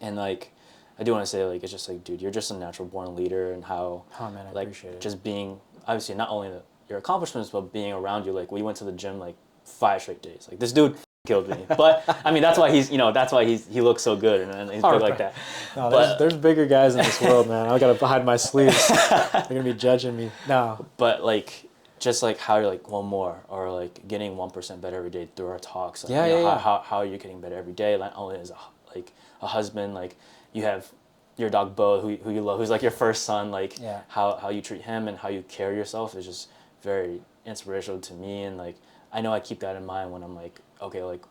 And like, I do want to say like it's just like, dude, you're just a natural born leader, and how man, I like appreciate it. just being obviously not only your accomplishments but being around you. Like we went to the gym like 5 straight days. Like this dude killed me, but I mean that's why he looks so good and he's big like that. No, there's bigger guys in this world, man. I gotta hide my sleeves. They're gonna be judging me. No, but like just like how you're like one more or like getting 1% better every day through our talks. Like, How are you getting better every day? Not only as a husband, like you have your dog Bo who you love, who's like your first son, like how you treat him and how you carry yourself is just very inspirational to me. And like I know I keep that in mind when I'm like, okay, like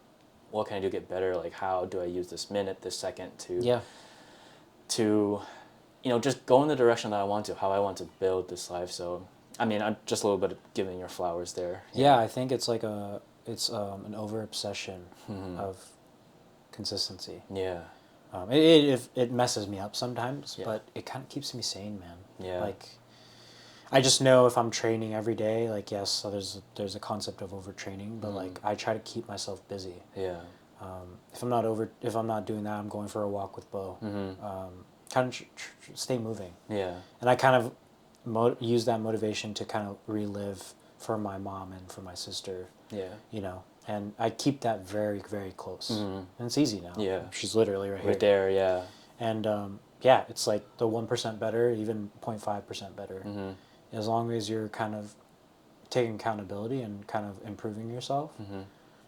what can I do to get better? Like how do I use this minute, this second to you know, just go in the direction that I want to, how I want to build this life. So I mean, I'm just a little bit of giving your flowers there. Yeah, I think it's like an over obsession of consistency. Yeah. It messes me up sometimes, but it kind of keeps me sane, man. Yeah. Like, I just know if I'm training every day, like yes, so there's a concept of overtraining, but like I try to keep myself busy. Yeah. If I'm not doing that, I'm going for a walk with Bo. Kind of stay moving. Yeah. And I kind of use that motivation to kind of relive for my mom and for my sister. Yeah. You know, and I keep that very, very close. And it's easy now. Yeah. She's literally right here. Right there, yeah. And yeah, it's like the 1% better, even 0.5% better. As long as you're kind of taking accountability and kind of improving yourself,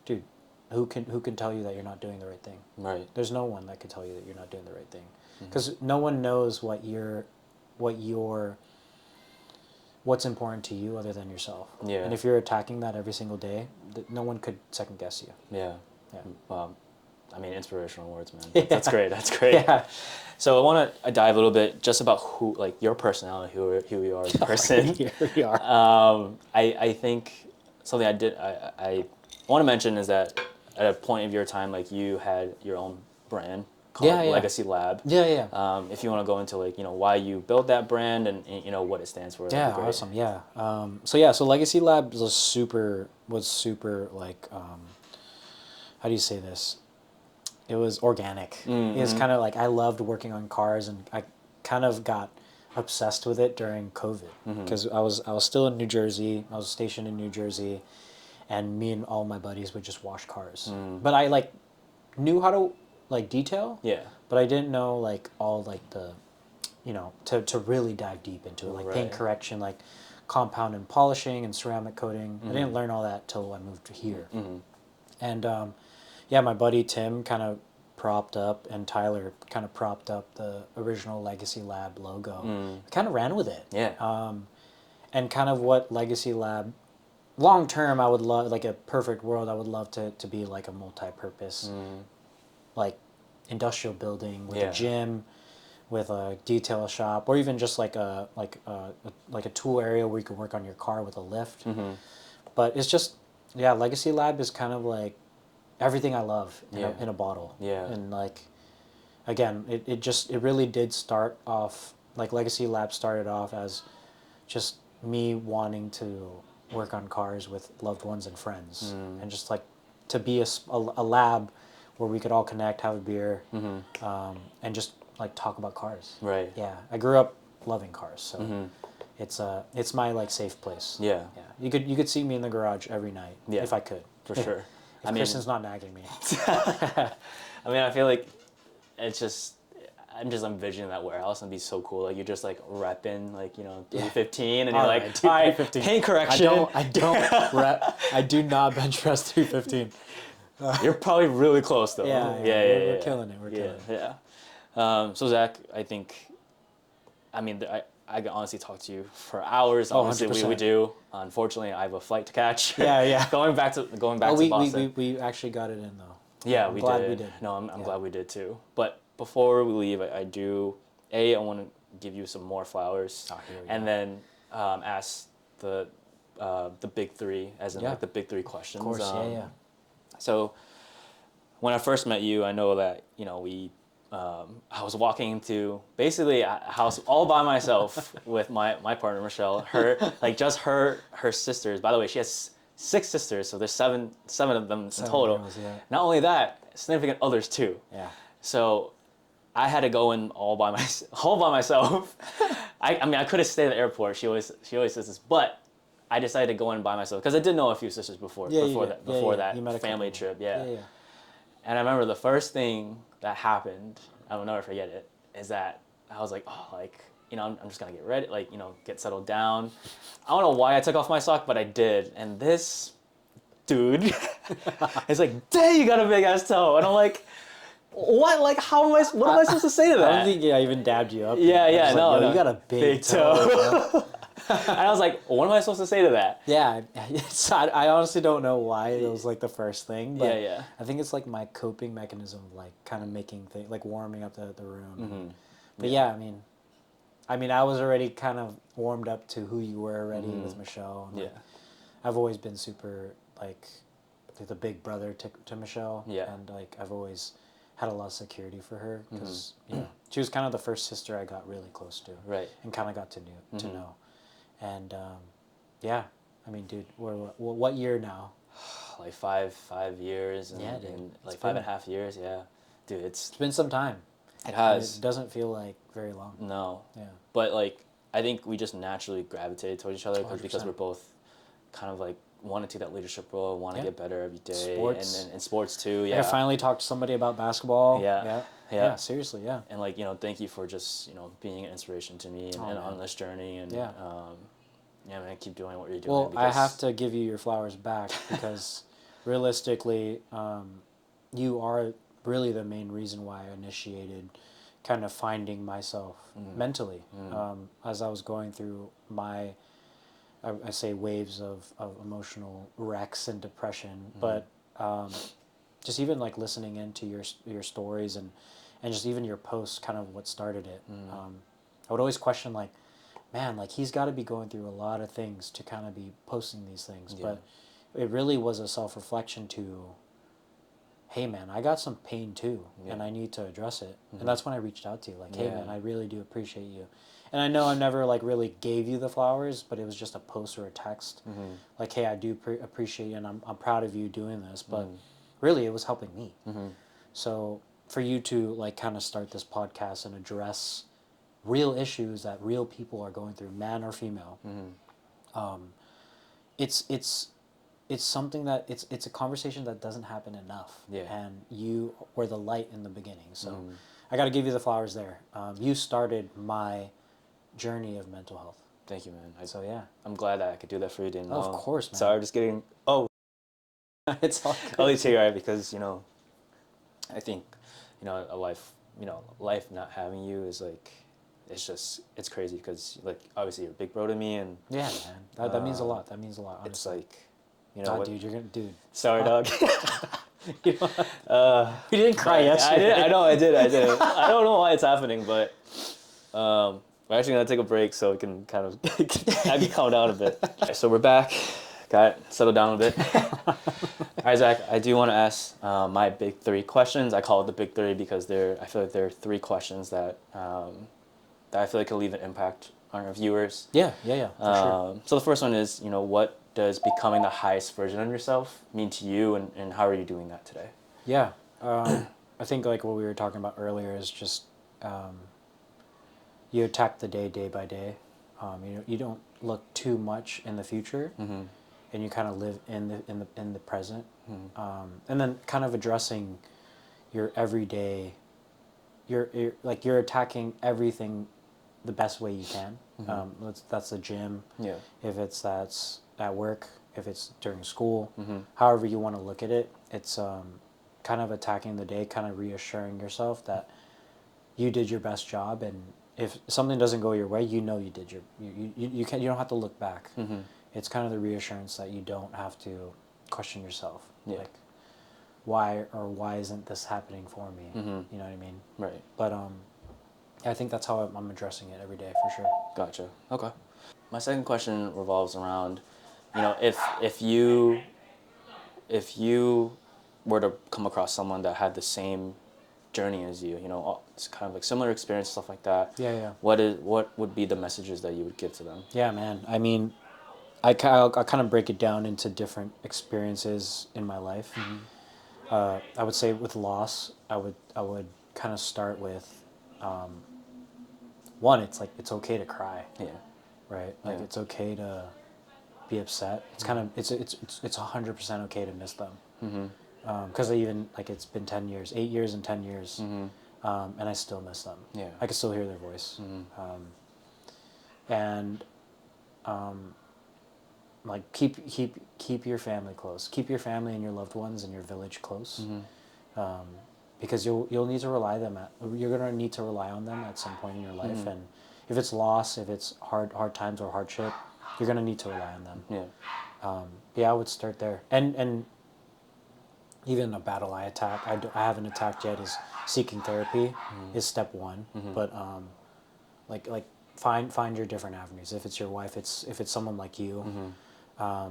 dude, who can tell you that you're not doing the right thing? Right. There's no one that can tell you that you're not doing the right thing, because no one knows what's important to you other than yourself. Yeah. And if you're attacking that every single day, no one could second guess you. Yeah. Yeah. I mean, inspirational words, man. That's great. That's great. Yeah. So I want to dive a little bit just about who, like your personality, who you are as a person. Here we are. I think something I want to mention is that at a point of your time, like you had your own brand called Legacy Lab. Yeah. If you want to go into like, why you built that brand and what it stands for. Yeah, awesome. Yeah. So Legacy Lab was super like, how do you say this? It was organic. It's kind of like, I loved working on cars, and I kind of got obsessed with it during COVID, because I was still in New Jersey. I was stationed in New Jersey, and me and all my buddies would just wash cars. But I like knew how to like detail. Yeah. But I didn't know like all like the, to really dive deep into it, like paint correction, like compound and polishing and ceramic coating. I didn't learn all that till I moved here. And yeah, my buddy Tim kind of propped up, and Tyler kind of propped up the original Legacy Lab logo. Kind of ran with it. Yeah. And kind of what Legacy Lab, long term, I would love, like a perfect world, I would love to be like a multi-purpose, like industrial building with a gym, with a detail shop, or even just like a tool area where you can work on your car with a lift. But it's just, yeah, Legacy Lab is kind of like everything I love in a bottle. Yeah. And like, again, it really did start off, like Legacy Lab started off as just me wanting to work on cars with loved ones and friends, and just like to be a lab where we could all connect, have a beer, and just like talk about cars. Right. Yeah. I grew up loving cars, so it's my like safe place. Yeah. Yeah. You could see me in the garage every night if I could. For sure. If Kristen's not nagging me. I mean, I feel like it's just, I'm just envisioning that warehouse, and it'd be so cool. Like you're just like repping like 315, and you're like, all right, paint correction. I don't rep. I do not bench press 315. You're probably really close though. Yeah. We're killing it. We're killing it. Yeah. So Zach, I think, I mean, I can honestly talk to you for hours. Honestly, we do. Unfortunately, I have a flight to catch. Yeah. going back to Boston. We actually got it in though. Yeah, I'm glad we did. No, I'm glad we did too. But before we leave, I want to give you some more flowers, and then ask the big three, as in like the big three questions. Of course, yeah. So when I first met you, I know that I was walking into basically a house all by myself with my partner Michelle. Her sisters. By the way, she has 6 sisters, so there's seven of them in total. Girls, yeah. Not only that, significant others too. Yeah. So I had to go in all by myself. I mean, I could have stayed at the airport. She always says this, but I decided to go in by myself because I did know a few sisters before that family trip. Yeah. And I remember the first thing that happened, I will never forget it, is that I was like, I'm just gonna get ready, get settled down. I don't know why I took off my sock, but I did. And this dude is like, dang, you got a big ass toe. And I'm like, what? Like, what am I supposed to say to that? I don't think I even dabbed you up. Yeah, no. You got a big toe. And I was like, what am I supposed to say to that? Yeah, I honestly don't know why it was like the first thing, but yeah. I think it's like my coping mechanism of like kind of making things, like warming up the room. But yeah, I mean, I was already kind of warmed up to who you were already with Michelle. And, I've always been super like the big brother to Michelle. Yeah. And like I've always had a lot of security for her because she was kind of the first sister I got really close to. Right. And kind of got to know. And I mean, dude, what year now? Like 5 years. And, yeah, dude. And like 5.5 years. Yeah, dude, it's been some time. It has. It doesn't feel like very long. No. Yeah. But like I think we just naturally gravitated towards each other because 100%. we're both kind of like want to take that leadership role, want to get better every day. Sports. And sports too, I finally talked to somebody about basketball. Yeah, seriously, yeah. And like, thank you for just, being an inspiration to me and on this journey. And yeah, man, keep doing what you're doing. Well, I have to give you your flowers back because realistically, you are really the main reason why I initiated kind of finding myself mentally. As I was going through my, I say waves of emotional wrecks and depression, but just even like listening into your stories and just even your posts, kind of what started it. I would always question like, man, like he's got to be going through a lot of things to kind of be posting these things, but it really was a self-reflection to, hey man, I got some pain too, and I need to address it. And that's when I reached out to you, like, hey man, I really do appreciate you. And I know I never like really gave you the flowers, but it was just a post or a text, like, hey, I do appreciate you, and I'm proud of you doing this. But really, it was helping me. So for you to like kind of start this podcast and address real issues that real people are going through, man or female, it's something that it's a conversation that doesn't happen enough. And you were the light in the beginning, so I got to give you the flowers there. You started my journey of mental health. Thank you, man. So yeah, I'm glad that I could do that for you, Daniel. of course, man. Sorry, just getting It's all good. I'll leave here, right? Because I think a life not having you is like, it's crazy because like obviously you're a big bro to me, and yeah, man, that means a lot. That means a lot. Honestly. It's like, dude, you're gonna Sorry, dog. You didn't cry yesterday. I know I did. I don't know why it's happening, but we're actually gonna take a break so we can kind of I can calm down a bit. Right, so we're back. Got it. Settle down a bit. All right, Zach. I do want to ask my big three questions. I call it the big three because I feel like there are three questions that I feel like could leave an impact on our viewers. Yeah, for sure. So the first one is, what does becoming the highest version of yourself mean to you, and how are you doing that today? Yeah, I think like what we were talking about earlier is just you attack the day by day. You don't look too much in the future, and you kind of live in the present, and then kind of addressing your everyday. You're attacking everything the best way you can. That's the gym. Yeah. If that's at work, if it's during school, however you want to look at it, it's kind of attacking the day, kind of reassuring yourself that you did your best job, and if something doesn't go your way, you did you don't have to look back. It's kind of the reassurance that you don't have to question yourself. Yeah. Like, why isn't this happening for me? You know what I mean? Right. But I think that's how I'm addressing it every day for sure. Gotcha. Okay. My second question revolves around, if you were to come across someone that had the same journey as you, it's kind of like similar experience, stuff like that. Yeah. What would be the messages that you would give to them? Yeah, man. I mean, I'll kind of break it down into different experiences in my life. I would say with loss, I would kind of start with, one, it's like, it's okay to cry. Yeah. Right? Like, it's okay to be upset. It's kind of, it's 100% okay to miss them. Because even, like, it's been 10 years, 8 years and 10 years, and I still miss them. Yeah. I can still hear their voice. Like, keep your family close. Keep your family and your loved ones and your village close. Because you'll need to you're gonna need to rely on them at some point in your life, and if it's loss, if it's hard times or hardship, you're gonna need to rely on them. Yeah. I would start there, and even a battle I haven't attacked yet is seeking therapy is step one. But like find your different avenues. If it's your wife, if it's someone like you, I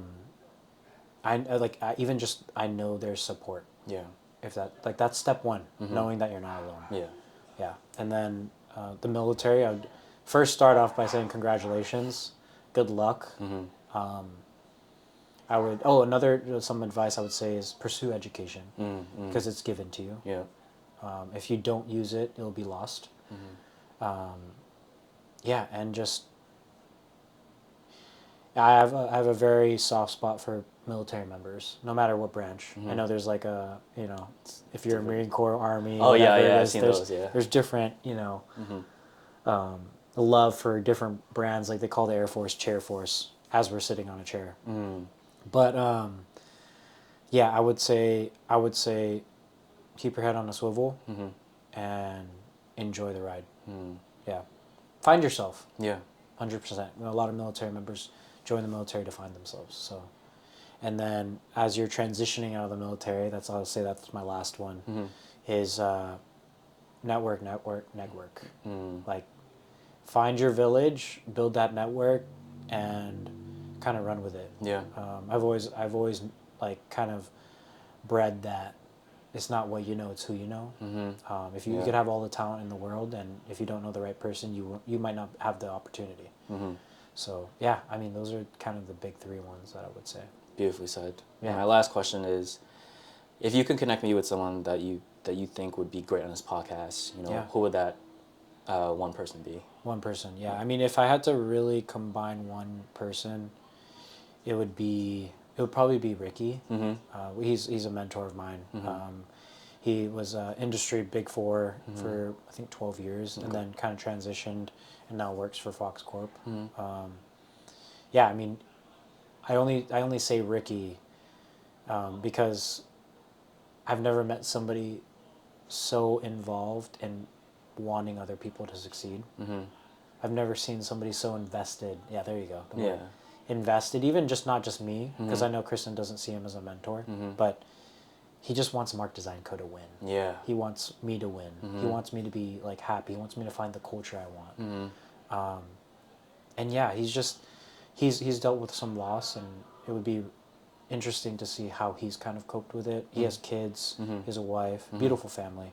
know there's support. Yeah. If that's step one, knowing that you're not alone. Yeah. And then the military, I would first start off by saying congratulations, good luck. Some advice I would say is pursue education, because it's given to you. Yeah. If you don't use it, it'll be lost. And just I have a very soft spot for military members, no matter what branch. I know there's like a, if you're a Marine Corps, Army, Oh yeah, whatever yeah, it I've is, seen there's, those. Yeah. there's different, love for different brands. Like they call the Air Force Chair Force, as we're sitting on a chair. But yeah, I would say keep your head on a swivel and enjoy the ride. Yeah, find yourself. Yeah. 100%. A lot of military members join the military to find themselves. So, and then as you're transitioning out of the military, I'll say that's my last one, is network. Like, find your village, build that network, and kind of run with it. Yeah. I've always like kind of bred that it's not what you know, it's who you know. If you could have all the talent in the world, and if you don't know the right person, you might not have the opportunity. So yeah, I mean, those are kind of the big three ones that I would say. Beautifully said. Yeah. And my last question is, if you could connect me with someone that you think would be great on this podcast, who would that one person be? One person, yeah. I mean, if I had to really combine one person, it would probably be Ricky. He's a mentor of mine. He was industry Big Four for I think 12 years, and then kind of transitioned and now works for Fox Corp. Yeah, I mean, I only say Ricky because I've never met somebody so involved in wanting other people to succeed. I've never seen somebody so invested. Yeah, there you go. Yeah. Invested, even not just me, because I know Kristen doesn't see him as a mentor, but he just wants Mark Design Co. to win. Yeah. He wants me to win. He wants me to be like happy. He wants me to find the culture I want. And yeah, he's dealt with some loss, and it would be interesting to see how he's kind of coped with it. He has kids, he has a wife, beautiful family.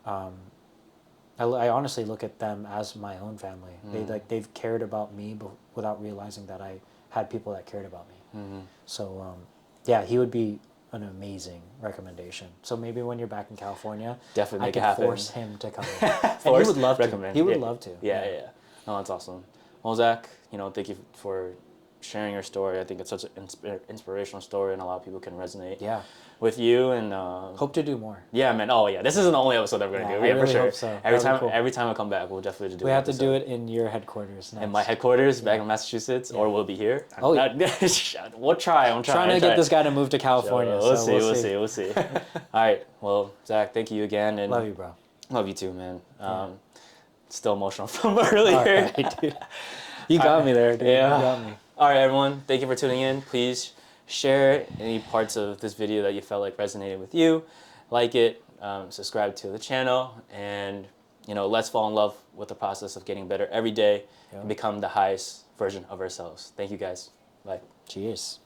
I honestly look at them as my own family. They've cared about me without realizing that I had people that cared about me. So yeah, he would be an amazing recommendation. So maybe when you're back in California, definitely make it I could happen. force him to come in. And he would love to. He would love to. Yeah. No, that's awesome. Well, Zach, thank you for sharing your story. I think it's such an inspirational story, and a lot of people can resonate with you. And hope to do more. Yeah, man. Oh, yeah. This isn't the only episode that we're gonna do. I Yeah, really for sure. hope so. Every time I come back, we'll definitely do. We have to do it in your headquarters next. In my headquarters, back in Massachusetts, or we'll be here. Oh, yeah. We'll try. I'm trying to get this guy to move to California. We'll see. All right. Well, Zach, thank you again, and love you, bro. Love you too, man. Still emotional from earlier. All right, dude. You got me there, dude. Yeah. You got me. All right, everyone. Thank you for tuning in. Please share any parts of this video that you felt like resonated with you. Like it, subscribe to the channel, and let's fall in love with the process of getting better every day and become the highest version of ourselves. Thank you, guys. Bye. Cheers.